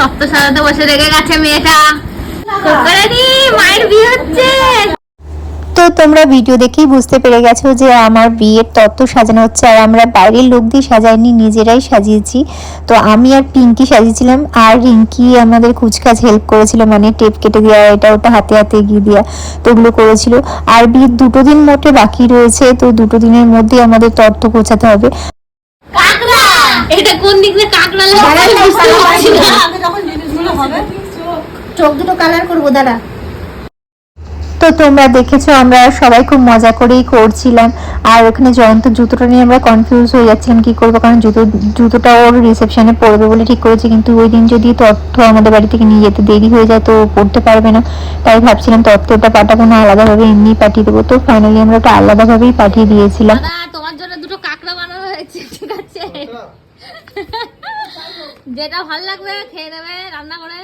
তত্ত্ব সাজাতে বসে রেখে গেছে মেয়েটা। মায়ের বিয়ে হচ্ছে। তো তোমরা ভিডিও দেখেই বুঝতে পেরে গেছো যে আমার বিয়ের তত্ত্ব সাজানো হচ্ছে, আর আমরা বাইরের লোক দিয়ে সাজাইনি, নিজেরাই সাজিয়েছি। তো আমি আর পিঙ্কি সাজিয়েছিলাম, আর রিঙ্কি আমাদের কুচকাজ হেল্প করেছিল, মানে টেপ কেটে দেওয়া, এটা ওটা হাতে হাতে এগিয়ে দেওয়া, তো ওগুলো করেছিল। আর বিয়ের 2 দিন মোটে বাকি রয়েছে, তো 2 দিনের মধ্যে আমাদের তত্ত্ব গোছাতে হবে। এটা কোন দিক দিয়ে কাকড়া চোখ দুটো কালার করবো দাঁড়া। তো তোমরা দেখেছো আমরা সবাই খুব মজা করেই করছিলাম। আর ওখানে জয়ন্ত জুতোটা নিয়ে আমরা কনফিউজ হয়ে যাচ্ছিলাম কি করবো, কারণ জুতোটা ওর রিসেপশনে পরবে বলে ঠিক করেছি, কিন্তু ওই দিন যদি তথ্য আমাদের বাড়ি থেকে নিয়ে যেতে দেরি হয়ে যায় তো পড়তে পারবে না। তাই ভাবছিলাম তথ্যটা পাঠাবো না, আলাদাভাবে এমনি পাঠিয়ে দেবো। তো ফাইনালি আমরা ওটা আলাদাভাবেই পাঠিয়ে দিয়েছিলাম। তোমার জন্য দুটো কাকড়া বানানো হয়েছে, ঠিক আছে? যেটা ভালো লাগবে খেয়ে নেবে রান্না করে।